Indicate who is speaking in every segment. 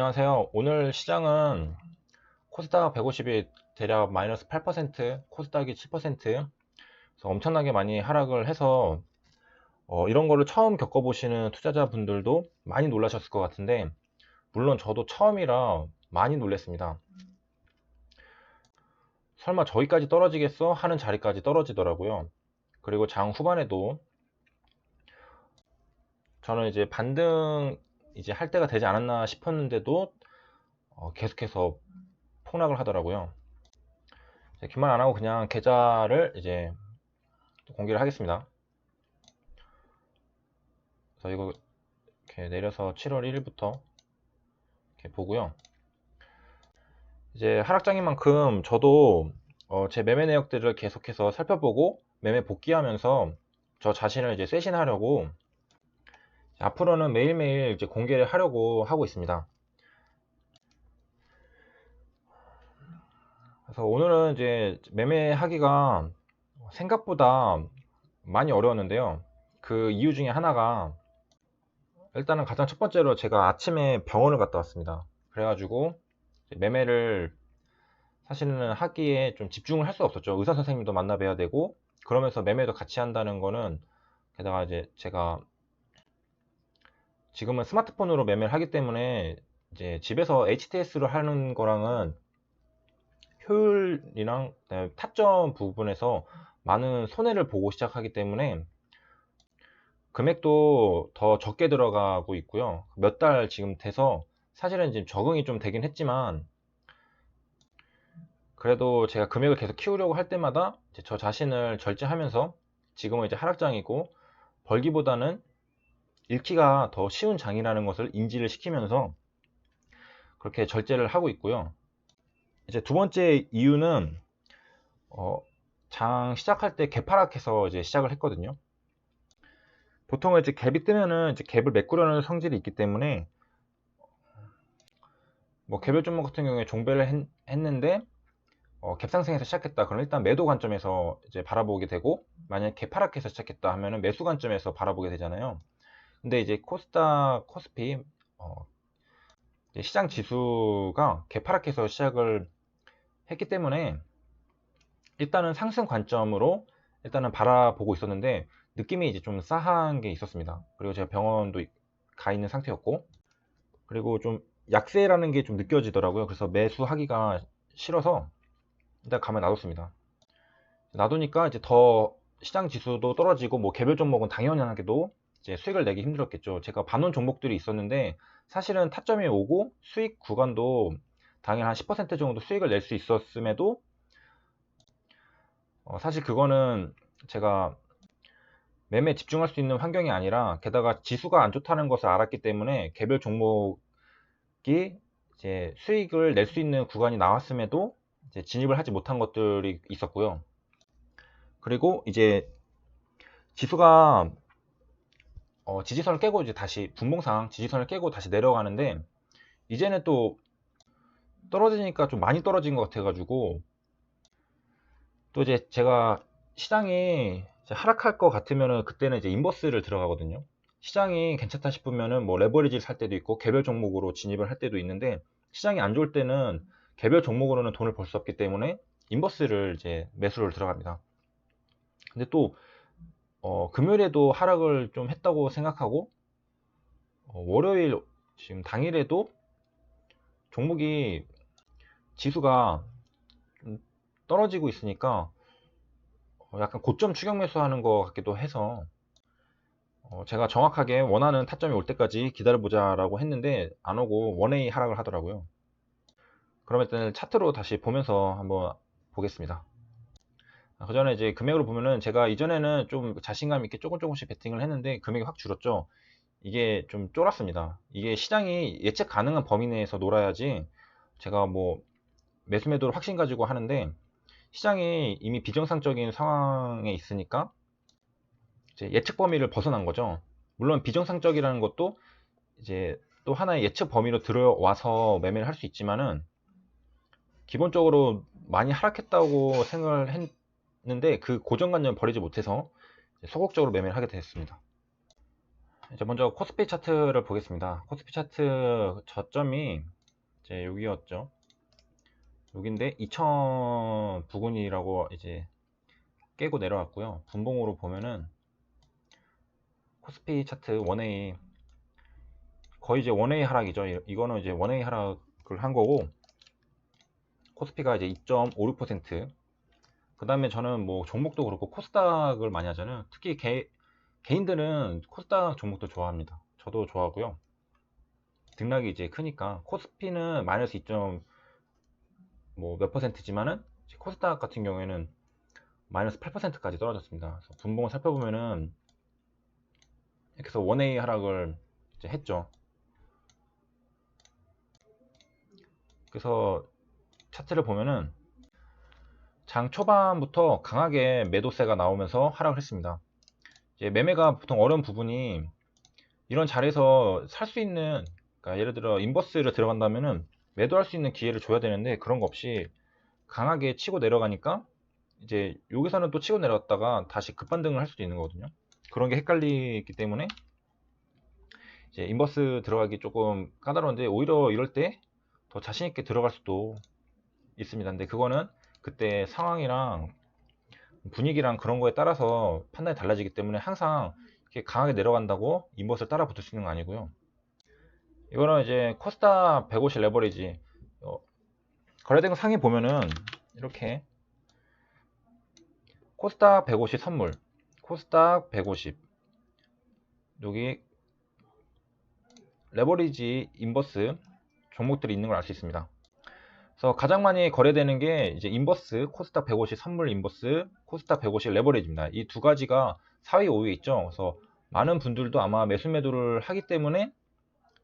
Speaker 1: 안녕하세요. 오늘 시장은 코스닥 150이 대략 마이너스 8%, 코스닥이 7%, 그래서 엄청나게 많이 하락을 해서 이런 거를 처음 겪어보시는 투자자분들도 많이 놀라셨을 것 같은데, 물론 저도 처음이라 많이 놀랐습니다. 설마 저기까지 떨어지겠어? 하는 자리까지 떨어지더라고요. 그리고 장 후반에도 저는 이제 반등 이제 할 때가 되지 않았나 싶었는데도 계속해서 폭락을 하더라고요. 기만 안 하고 그냥 계좌를 이제 공개를 하겠습니다. 그래서 이거 이렇게 내려서 7월 1일부터 이렇게 보고요. 이제 하락장인 만큼 저도 제 매매 내역들을 계속해서 살펴보고 매매 복귀하면서 저 자신을 이제 쇄신하려고 앞으로는 매일매일 이제 공개를 하려고 하고 있습니다. 그래서 오늘은 이제 매매하기가 생각보다 많이 어려웠는데요. 그 이유 중에 하나가, 일단은 가장 첫 번째로 제가 아침에 병원을 갔다 왔습니다. 그래가지고 매매를 사실은 하기에 좀 집중을 할 수 없었죠. 의사 선생님도 만나 뵈야 되고, 그러면서 매매도 같이 한다는 거는, 게다가 이제 제가 지금은 스마트폰으로 매매를 하기 때문에 이제 집에서 HTS를 하는 거랑은 효율이랑 타점 부분에서 많은 손해를 보고 시작하기 때문에 금액도 더 적게 들어가고 있고요. 몇 달 지금 돼서 사실은 지금 적응이 좀 되긴 했지만, 그래도 제가 금액을 계속 키우려고 할 때마다 이제 저 자신을 절제하면서, 지금은 이제 하락장이고 벌기보다는 잃기가 더 쉬운 장이라는 것을 인지를 시키면서 그렇게 절제를 하고 있고요. 이제 두 번째 이유는 장 시작할 때 개파락해서 이제 시작을 했거든요. 보통은 이제 갭이 뜨면은 이제 갭을 메꾸려는 성질이 있기 때문에, 뭐 개별 종목 같은 경우에 종배를 했는데 갭 상승에서 시작했다 그럼 일단 매도 관점에서 이제 바라보게 되고, 만약에 개파락해서 시작했다 하면은 매수 관점에서 바라보게 되잖아요. 근데 이제 코스닥, 코스피 시장 지수가 개파락해서 시작을 했기 때문에 일단은 상승 관점으로 일단은 바라보고 있었는데, 느낌이 이제 좀 싸한 게 있었습니다. 그리고 제가 병원도 가 있는 상태였고, 그리고 좀 약세라는 게 좀 느껴지더라고요. 그래서 매수하기가 싫어서 일단 가만 놔뒀습니다. 놔두니까 이제 더 시장 지수도 떨어지고, 뭐 개별 종목은 당연하게도 이제 수익을 내기 힘들었겠죠. 제가 반원 종목들이 있었는데 사실은 타점이 오고 수익 구간도 당연 한 10% 정도 수익을 낼 수 있었음에도 사실 그거는 제가 매매에 집중할 수 있는 환경이 아니라, 게다가 지수가 안 좋다는 것을 알았기 때문에 개별 종목이 이제 수익을 낼 수 있는 구간이 나왔음에도 이제 진입을 하지 못한 것들이 있었고요. 그리고 이제 지수가 지지선을 깨고 이제 다시 분봉상 지지선을 깨고 다시 내려가는데, 이제는 또 떨어지니까 좀 많이 떨어진 것 같아가지고, 또 이제 제가 시장이 이제 하락할 것 같으면은 그때는 이제 인버스를 들어가거든요. 시장이 괜찮다 싶으면은 뭐 레버리지를 살 때도 있고 개별 종목으로 진입을 할 때도 있는데, 시장이 안 좋을 때는 개별 종목으로는 돈을 벌 수 없기 때문에 인버스를 이제 매수를 들어갑니다. 근데 또 금요일에도 하락을 좀 했다고 생각하고, 월요일 지금 당일에도 종목이 지수가 좀 떨어지고 있으니까 약간 고점 추격 매수하는 것 같기도 해서, 제가 정확하게 원하는 타점이 올 때까지 기다려보자 라고 했는데 안 오고 원웨이 하락을 하더라고요. 그러면 일단 차트로 다시 보면서 한번 보겠습니다. 그 전에 이제 금액으로 보면은, 제가 이전에는 좀 자신감 있게 조금씩 베팅을 했는데 금액이 확 줄었죠. 이게 좀 쫄았습니다. 이게 시장이 예측 가능한 범위 내에서 놀아야지, 제가 뭐 매수 매도를 확신 가지고 하는데, 시장이 이미 비정상적인 상황에 있으니까 이제 예측 범위를 벗어난 거죠. 물론 비정상적이라는 것도 이제 또 하나의 예측 범위로 들어와서 매매를 할 수 있지만은, 기본적으로 많이 하락했다고 생각을 했는데 그 고정관념을 버리지 못해서 소극적으로 매매를 하게 됐습니다. 이제 먼저 코스피 차트를 보겠습니다. 코스피 차트 저점이 이제 여기였죠. 여기인데 2000 부근이라고 이제 깨고 내려왔고요. 분봉으로 보면은 코스피 차트 1A 거의 이제 1A 하락이죠. 이거는 이제 1A 하락을 한 거고, 코스피가 이제 2.56%. 그 다음에 저는 뭐 종목도 그렇고 코스닥을 많이 하잖아요. 특히 개인들은 코스닥 종목도 좋아합니다. 저도 좋아하고요. 등락이 이제 크니까 코스피는 마이너스 2점 뭐 몇 %지만은 코스닥 같은 경우에는 마이너스 8%까지 떨어졌습니다. 그래서 분봉을 살펴보면은 이렇게 해서 1A 하락을 이제 했죠. 그래서 차트를 보면은 장 초반부터 강하게 매도세가 나오면서 하락을 했습니다. 이제 매매가 보통 어려운 부분이 이런 자리에서 살 수 있는, 그러니까 예를 들어 인버스를 들어간다면은 매도할 수 있는 기회를 줘야 되는데 그런 거 없이 강하게 치고 내려가니까 이제 여기서는 또 치고 내려갔다가 다시 급반등을 할 수도 있는 거거든요. 그런 게 헷갈리기 때문에 이제 인버스 들어가기 조금 까다로운데, 오히려 이럴 때 더 자신 있게 들어갈 수도 있습니다. 근데 그거는 그때 상황이랑 분위기랑 그런 거에 따라서 판단이 달라지기 때문에 항상 이렇게 강하게 내려간다고 인버스를 따라 붙을 수 있는 거 아니고요. 이거는 이제 코스닥 150 레버리지 거래된 상위 보면은 이렇게 코스닥 150 선물, 코스닥 150, 여기 레버리지 인버스 종목들이 있는 걸 알 수 있습니다. 그래서 가장 많이 거래되는 게 이제 인버스, 코스닥 150 선물 인버스, 코스닥 150 레버리지입니다. 이 두 가지가 4위, 5위에 있죠. 그래서 많은 분들도 아마 매수 매도를 하기 때문에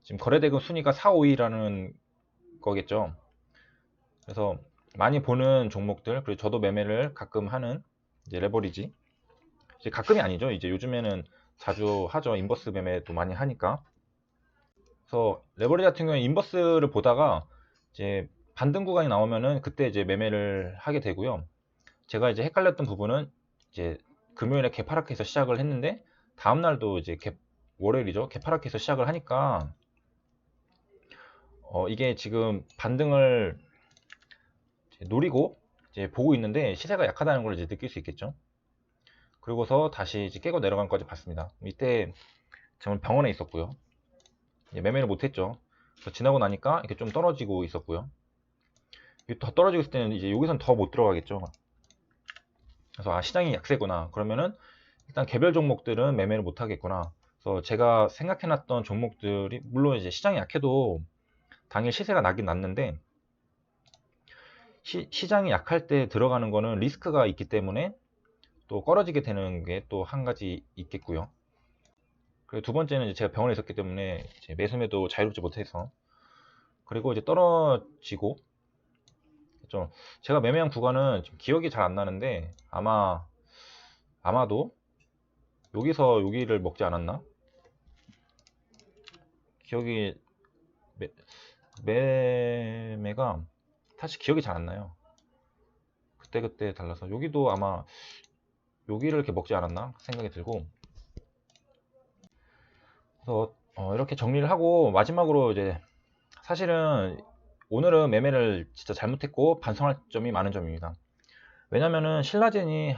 Speaker 1: 지금 거래대금 순위가 4, 5위라는 거겠죠. 그래서 많이 보는 종목들, 그리고 저도 매매를 가끔 하는 이제 레버리지, 이제 가끔이 아니죠. 이제 요즘에는 자주 하죠. 인버스 매매도 많이 하니까. 그래서 레버리지 같은 경우에 인버스를 보다가 이제 반등 구간이 나오면은 그때 이제 매매를 하게 되고요. 제가 이제 헷갈렸던 부분은 이제 금요일에 개파락해서 시작을 했는데 다음 날도 이제 월요일이죠. 개파락해서 시작을 하니까 이게 지금 반등을 이제 노리고 이제 보고 있는데 시세가 약하다는 걸 이제 느낄 수 있겠죠. 그리고서 다시 이제 깨고 내려간 까지 봤습니다. 이때 저는 병원에 있었고요. 매매를 못했죠. 그래서 지나고 나니까 이렇게 좀 떨어지고 있었고요. 더 떨어지고 있을 때는 이제 여기선 더 못 들어가겠죠. 그래서 아, 시장이 약세구나. 그러면은 일단 개별 종목들은 매매를 못 하겠구나. 그래서 제가 생각해놨던 종목들이, 물론 이제 시장이 약해도 당일 시세가 나긴 났는데, 시장이 약할 때 들어가는 거는 리스크가 있기 때문에 또 떨어지게 되는 게 또 한 가지 있겠고요. 그리고 두 번째는 이제 제가 병원에 있었기 때문에 이제 매수매도 자유롭지 못해서, 그리고 이제 떨어지고 좀, 제가 매매한 구간은 지금 기억이 잘 안 나는데 아마도 여기서 여기를 먹지 않았나? 기억이 매, 매매가 사실 기억이 잘 안 나요. 그때그때 달라서 여기도 아마 여기를 이렇게 먹지 않았나 생각이 들고, 그래서 이렇게 정리를 하고 마지막으로 이제, 사실은 오늘은 매매를 진짜 잘못했고 반성할 점이 많은 점입니다. 왜냐면은 신라젠이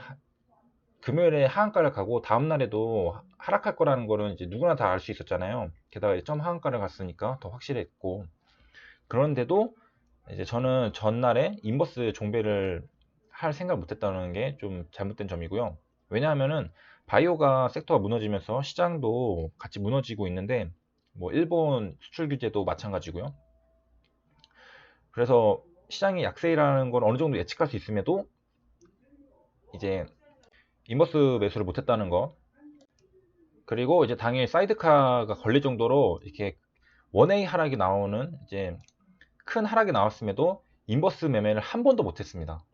Speaker 1: 금요일에 하한가를 가고 다음날에도 하락할 거라는 거는 이제 누구나 다 알 수 있었잖아요. 게다가 이제 점 하한가를 갔으니까 더 확실했고, 그런데도 이제 저는 전날에 인버스 종배를 할 생각을 못했다는 게 좀 잘못된 점이고요. 왜냐하면은 바이오가 섹터가 무너지면서 시장도 같이 무너지고 있는데, 뭐 일본 수출 규제도 마찬가지고요. 그래서 시장이 약세라는 걸 어느 정도 예측할 수 있음에도 이제 인버스 매수를 못했다는 거, 그리고 이제 당일 사이드카가 걸릴 정도로 이렇게 원웨이 하락이 나오는 이제 큰 하락이 나왔음에도 인버스 매매를 한 번도 못했습니다.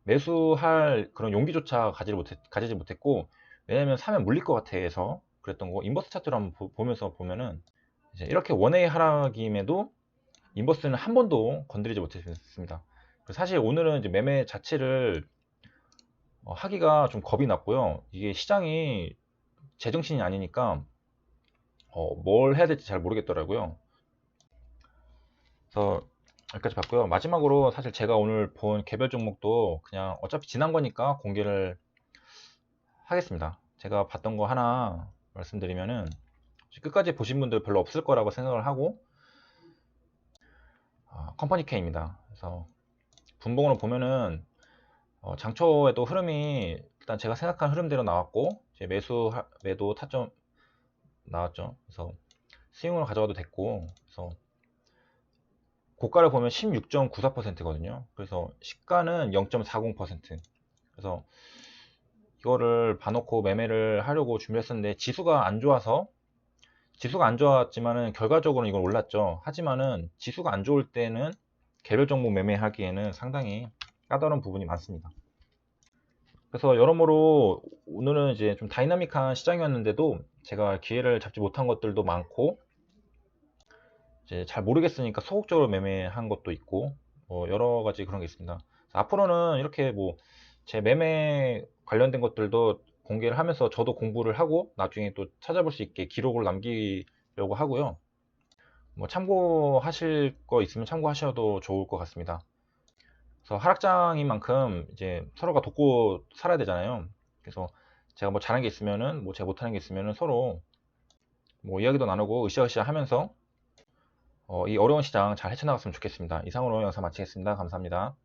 Speaker 1: 매수할 그런 용기조차 가지지 못했고, 왜냐면 사면 물릴 것 같아 해서 그랬던 거. 인버스 차트를 한번 보면서 보면은 이제 이렇게 원웨이 하락임에도 인버스는 한 번도 건드리지 못했습니다. 사실 오늘은 이제 매매 자체를 하기가 좀 겁이 났고요. 이게 시장이 제정신이 아니니까 뭘 해야 될지 잘 모르겠더라고요. 그래서 여기까지 봤고요. 마지막으로 사실 제가 오늘 본 개별 종목도 그냥 어차피 지난 거니까 공개를 하겠습니다. 제가 봤던 거 하나 말씀드리면은 끝까지 보신 분들 별로 없을 거라고 생각을 하고, 컴퍼니 K입니다. 그래서 분봉으로 보면은 장초에도 흐름이 일단 제가 생각한 흐름대로 나왔고, 제 매도 타점 나왔죠. 그래서 스윙으로 가져가도 됐고, 그래서 고가를 보면 16.94%거든요. 그래서 시가는 0.40%. 그래서 이거를 봐놓고 매매를 하려고 준비했었는데 지수가 안 좋았지만은 결과적으로는 이건 올랐죠. 하지만은 지수가 안 좋을 때는 개별 종목 매매하기에는 상당히 까다로운 부분이 많습니다. 그래서 여러모로 오늘은 이제 좀 다이나믹한 시장이었는데도 제가 기회를 잡지 못한 것들도 많고, 이제 잘 모르겠으니까 소극적으로 매매한 것도 있고, 여러 가지 그런 게 있습니다. 앞으로는 이렇게 뭐 제 매매 관련된 것들도 공개를 하면서 저도 공부를 하고 나중에 또 찾아볼 수 있게 기록을 남기려고 하고요. 뭐 참고하실 거 있으면 참고하셔도 좋을 것 같습니다. 그래서 하락장인 만큼 이제 서로가 돕고 살아야 되잖아요. 그래서 제가 뭐 잘한 게 있으면은 뭐 제가 못하는 게 있으면은 서로 뭐 이야기도 나누고 으쌰으쌰 하면서 이 어려운 시장 잘 헤쳐나갔으면 좋겠습니다. 이상으로 영상 마치겠습니다. 감사합니다.